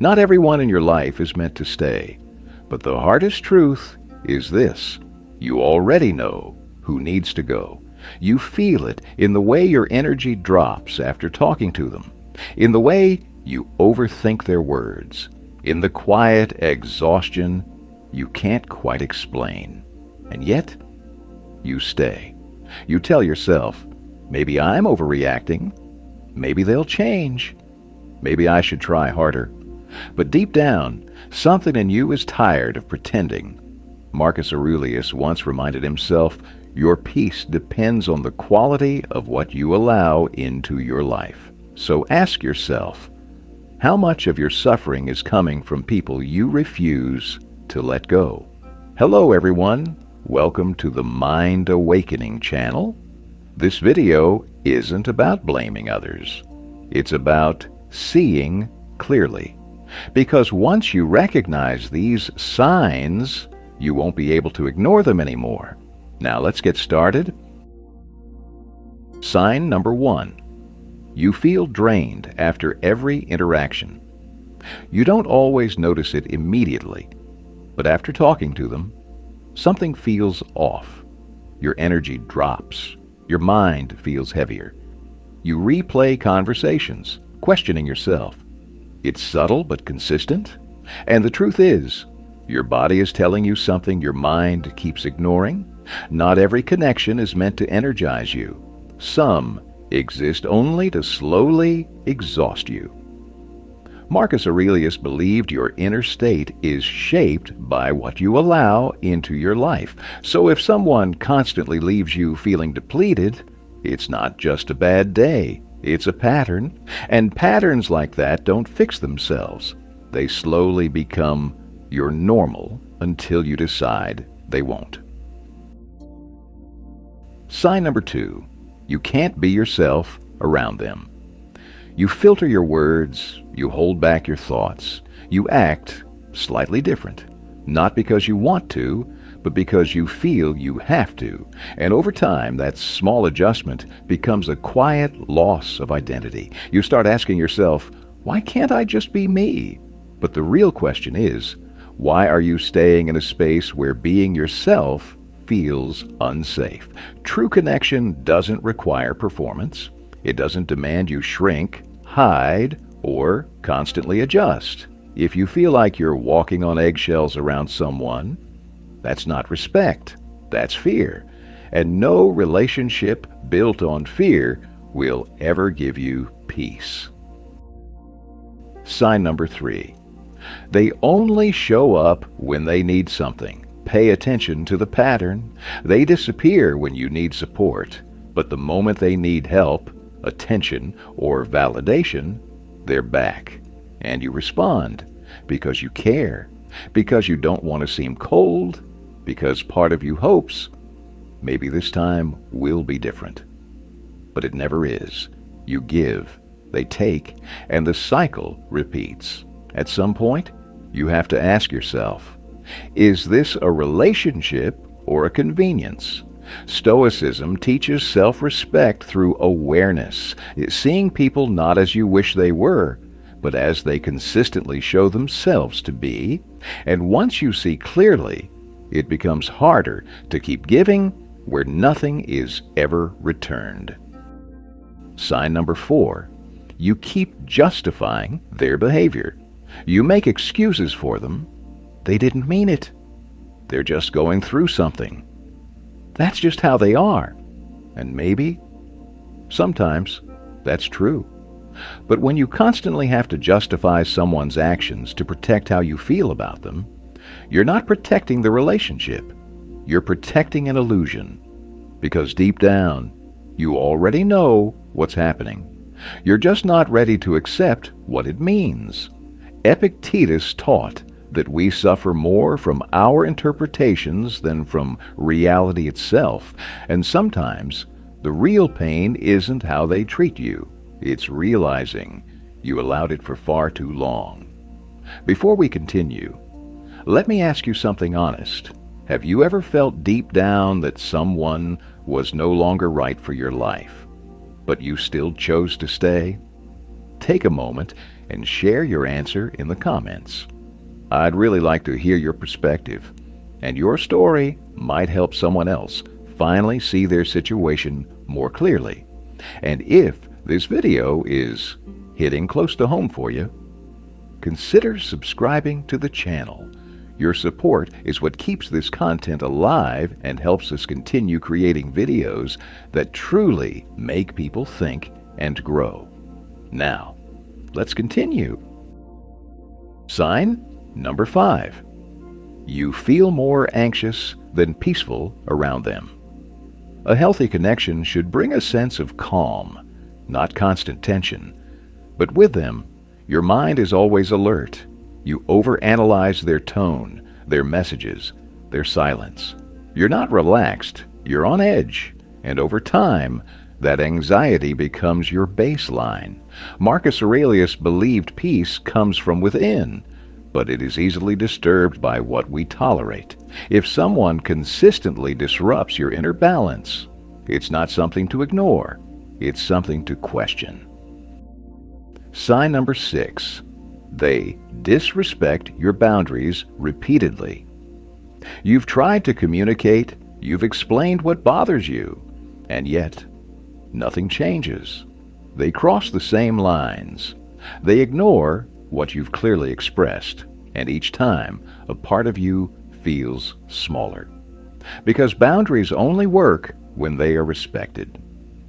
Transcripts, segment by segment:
Not everyone in your life is meant to stay, but the hardest truth is this: you already know who needs to go. You feel it in the way your energy drops after talking to them, in the way you overthink their words, in the quiet exhaustion you can't quite explain. And yet, you stay. You tell yourself, maybe I'm overreacting, maybe they'll change, maybe I should try harder. But deep down, something in you is tired of pretending. Marcus Aurelius once reminded himself, your peace depends on the quality of what you allow into your life. So ask yourself, how much of your suffering is coming from people you refuse to let go? Hello everyone, welcome to the Mind Awakening channel. This video isn't about blaming others. It's about seeing clearly. Because once you recognize these signs, you won't be able to ignore them anymore. Now let's get started. Sign number 1. You feel drained after every interaction. You don't always notice it immediately, but after talking to them, something feels off. Your energy drops. Your mind feels heavier. You replay conversations, questioning yourself. It's subtle but consistent, and the truth is, your body is telling you something your mind keeps ignoring. Not every connection is meant to energize you. Some exist only to slowly exhaust you. Marcus Aurelius believed your inner state is shaped by what you allow into your life. So if someone constantly leaves you feeling depleted, it's not just a bad day. It's a pattern, and patterns like that don't fix themselves. They slowly become your normal until you decide they won't. Sign number 2. You can't be yourself around them. You filter your words, you hold back your thoughts, you act slightly different, not because you want to, but because you feel you have to. And over time, that small adjustment becomes a quiet loss of identity. You start asking yourself, why can't I just be me? But the real question is, why are you staying in a space where being yourself feels unsafe? True connection doesn't require performance. It doesn't demand you shrink, hide, or constantly adjust. If you feel like you're walking on eggshells around someone, that's not respect, that's fear. And no relationship built on fear will ever give you peace. Sign number 3. They only show up when they need something. Pay attention to the pattern. They disappear when you need support, but the moment they need help, attention, or validation, they're back. And you respond because you care, because you don't want to seem cold, because part of you hopes maybe this time will be different. But it never is. You give, they take, and the cycle repeats. At some point, you have to ask yourself, is this a relationship or a convenience? Stoicism teaches self-respect through awareness, seeing people not as you wish they were, but as they consistently show themselves to be. And once you see clearly, it becomes harder to keep giving where nothing is ever returned. Sign number 4. You keep justifying their behavior. You make excuses for them. They didn't mean it. They're just going through something. That's just how they are. And maybe, sometimes, that's true. But when you constantly have to justify someone's actions to protect how you feel about them, you're not protecting the relationship. You're protecting an illusion. Because deep down, you already know what's happening. You're just not ready to accept what it means. Epictetus taught that we suffer more from our interpretations than from reality itself. And sometimes, the real pain isn't how they treat you. It's realizing you allowed it for far too long. Before we continue, let me ask you something honest. Have you ever felt deep down that someone was no longer right for your life, but you still chose to stay? take a moment and share your answer in the comments. I'd really like to hear your perspective, and your story might help someone else finally see their situation more clearly. And if this video is hitting close to home for you, consider subscribing to the channel. Your support is what keeps this content alive and helps us continue creating videos that truly make people think and grow. Now, let's continue. Sign number 5. You feel more anxious than peaceful around them. A healthy connection should bring a sense of calm, not constant tension. But with them, your mind is always alert. You overanalyze their tone, their messages, their silence. You're not relaxed, you're on edge. And over time, that anxiety becomes your baseline. Marcus Aurelius believed peace comes from within, but it is easily disturbed by what we tolerate. If someone consistently disrupts your inner balance, it's not something to ignore, it's something to question. Sign number 6. They disrespect your boundaries repeatedly. You've tried to communicate, you've explained what bothers you, and yet nothing changes. They cross the same lines. They ignore what you've clearly expressed, and each time a part of you feels smaller. Because boundaries only work when they are respected.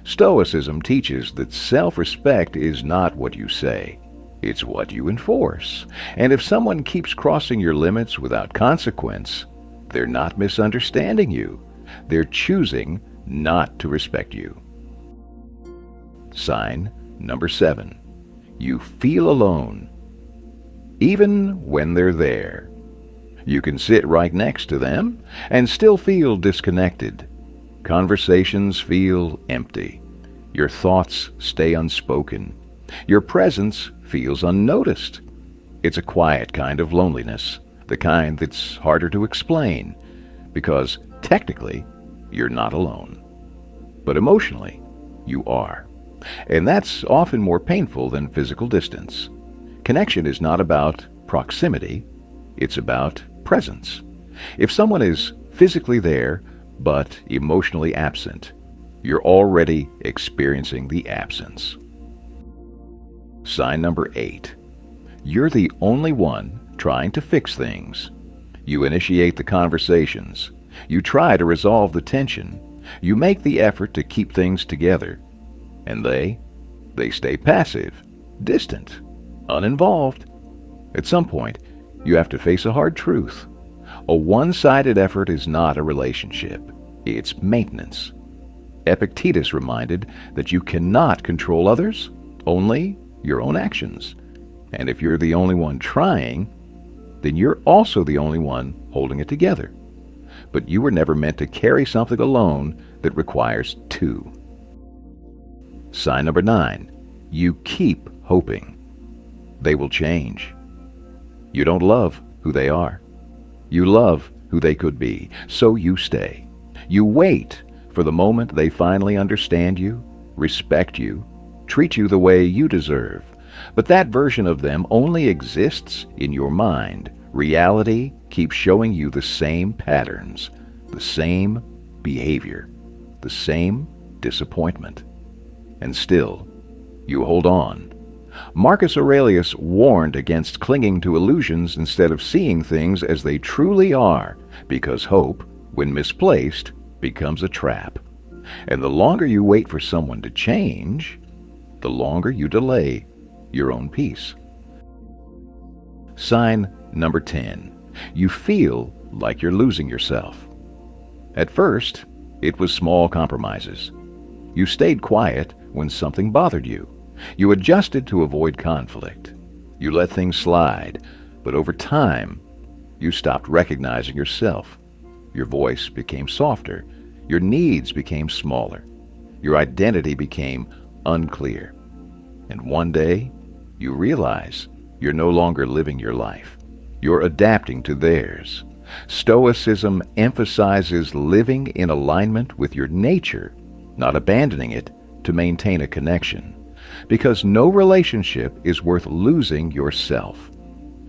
Stoicism teaches that self-respect is not what you say, it's what you enforce. And if someone keeps crossing your limits without consequence, they're not misunderstanding you. They're choosing not to respect you. Sign number 7. You feel alone, even when they're there. You can sit right next to them and still feel disconnected. Conversations feel empty. Your thoughts stay unspoken. Your presence feels unnoticed. It's a quiet kind of loneliness, the kind that's harder to explain, because technically you're not alone. But emotionally, you are. And that's often more painful than physical distance. Connection is not about proximity, it's about presence. If someone is physically there, but emotionally absent, you're already experiencing the absence. Sign number 8. You're the only one trying to fix things. You initiate the conversations. You try to resolve the tension. You make the effort to keep things together. And they stay passive, distant, uninvolved. At some point, you have to face a hard truth. A one-sided effort is not a relationship. It's maintenance. Epictetus reminded that you cannot control others, only your own actions. And if you're the only one trying, then you're also the only one holding it together. But you were never meant to carry something alone that requires two. Sign number 9. You keep hoping. They will change. You don't love who they are. You love who they could be, so you stay. You wait for the moment they finally understand you, respect you, treat you the way you deserve. But that version of them only exists in your mind. Reality keeps showing you the same patterns, the same behavior, the same disappointment. And still, you hold on. Marcus Aurelius warned against clinging to illusions instead of seeing things as they truly are, because hope, when misplaced, becomes a trap. And the longer you wait for someone to change, the longer you delay your own peace. Sign number 10. You feel like you're losing yourself. At first, it was small compromises. You stayed quiet when something bothered you. You adjusted to avoid conflict. You let things slide, but over time, you stopped recognizing yourself. Your voice became softer. Your needs became smaller. Your identity became unclear. And one day, you realize you're no longer living your life. You're adapting to theirs. Stoicism emphasizes living in alignment with your nature, not abandoning it to maintain a connection. because no relationship is worth losing yourself.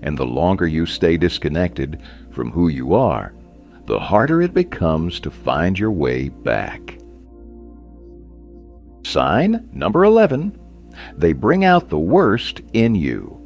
And the longer you stay disconnected from who you are, the harder it becomes to find your way back. Sign number 11. They bring out the worst in you.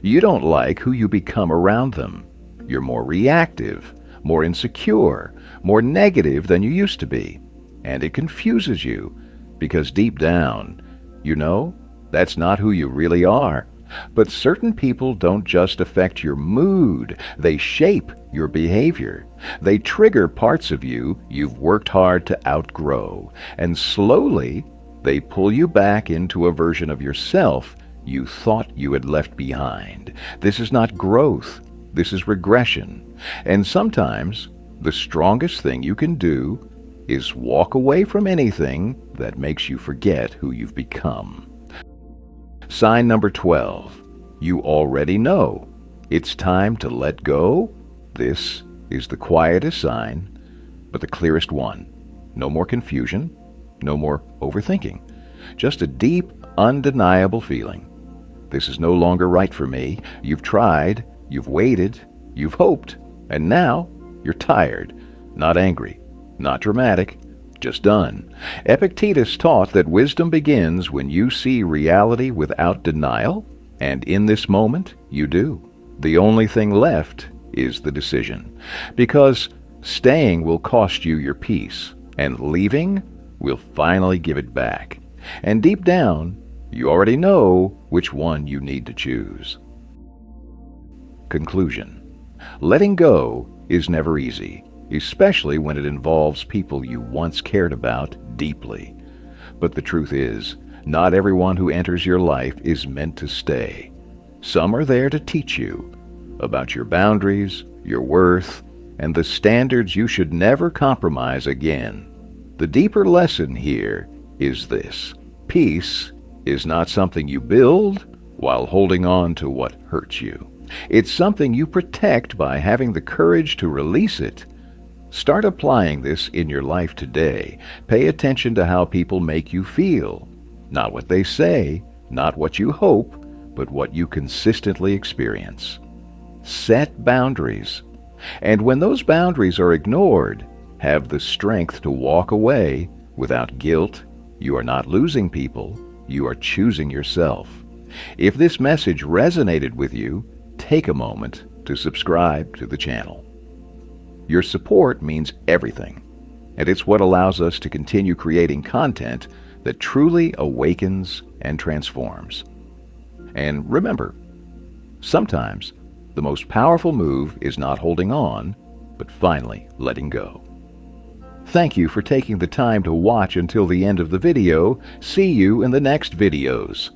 You don't like who you become around them. You're more reactive, more insecure, more negative than you used to be. And it confuses you because deep down, you know that's not who you really are. But certain people don't just affect your mood, they shape your behavior. They trigger parts of you you've worked hard to outgrow, and slowly they pull you back into a version of yourself you thought you had left behind. This is not growth, this is regression. And sometimes the strongest thing you can do is walk away from anything that makes you forget who you've become. Sign number 12. You already know. It's time to let go. This is the quietest sign, but the clearest one. No more confusion, no more overthinking. Just a deep, undeniable feeling. This is no longer right for me. You've tried, you've waited, you've hoped, and now you're tired, not angry, not dramatic, just done. Epictetus taught that wisdom begins when you see reality without denial, and in this moment, you do. The only thing left is the decision, because staying will cost you your peace, and leaving will finally give it back. And deep down, you already know which one you need to choose. Conclusion. Letting go is never easy, especially when it involves people you once cared about deeply. But the truth is, not everyone who enters your life is meant to stay. Some are there to teach you about your boundaries, your worth, and the standards you should never compromise again. The deeper lesson here is this: peace is not something you build while holding on to what hurts you. It's something you protect by having the courage to release it. Start applying this in your life today. Pay attention to how people make you feel. Not what they say, not what you hope, but what you consistently experience. Set boundaries. And when those boundaries are ignored, have the strength to walk away without guilt. You are not losing people, you are choosing yourself. If this message resonated with you, take a moment to subscribe to the channel. Your support means everything, and it's what allows us to continue creating content that truly awakens and transforms. And remember, sometimes the most powerful move is not holding on, but finally letting go. Thank you for taking the time to watch until the end of the video. See you in the next videos.